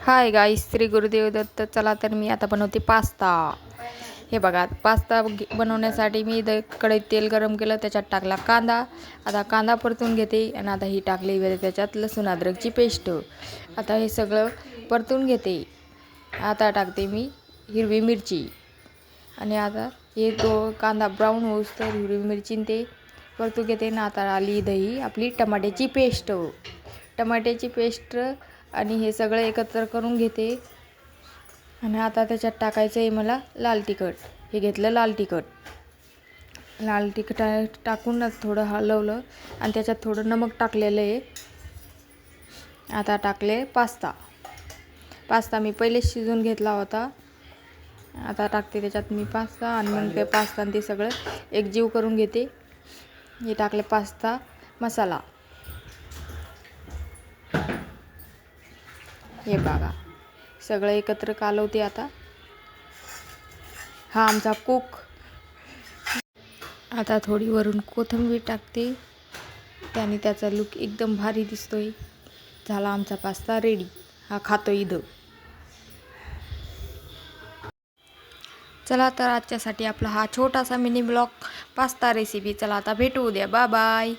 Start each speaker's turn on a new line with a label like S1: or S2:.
S1: Hi guys, Shri Gurudev Datta. चला तर मी आता बनवते पास्ता. हे बघा, पास्ता बनवण्यासाठी मी कढईत तेल गरम केलं, त्याच्यात टाकला कांदा. आता कांदा परतून घेते आणि आता ही टाकली त्याच्यात लसूण अद्रकची पेस्ट. आता हे सगळं परतून घेते. आता टाकते मी हिरवी मिरची आणि आता हे कांदा ब्राऊन होऊस तर हिरवी मिरची ते परतून घेते ना. आता आली दही, आपली टमाट्याची पेस्ट आणि हे सगळं एकत्र करून घेते. आणि आता त्याच्यात टाकायचं आहे मला लाल तिखट. हे घेतलं लाल तिखट टाकूनच थोडं हलवलं आणि त्याच्यात थोडं नमक टाकलेलं आहे. आता टाकले पास्ता मी पहिले शिजवून घेतला होता. आता टाकते त्याच्यात मी पास्ता आणि मग ते पास्ता आणि ते सगळं एकजीव करून घेते. हे टाकले पास्ता मसाला. हे बघा, सगळं एकत्र कालवते. आता हा आमचा कुक. आता थोडी वरून कोथिंबीर टाकते, त्याने त्याचा लुक एकदम भारी दिसतोय. झाला आमचा पास्ता रेडी. हा खातो इथं. चला तर आजच्यासाठी आपला हा छोटासा मिनी ब्लॉग पास्ता रेसिपी. चला आता भेटू उद्या. Bye bye.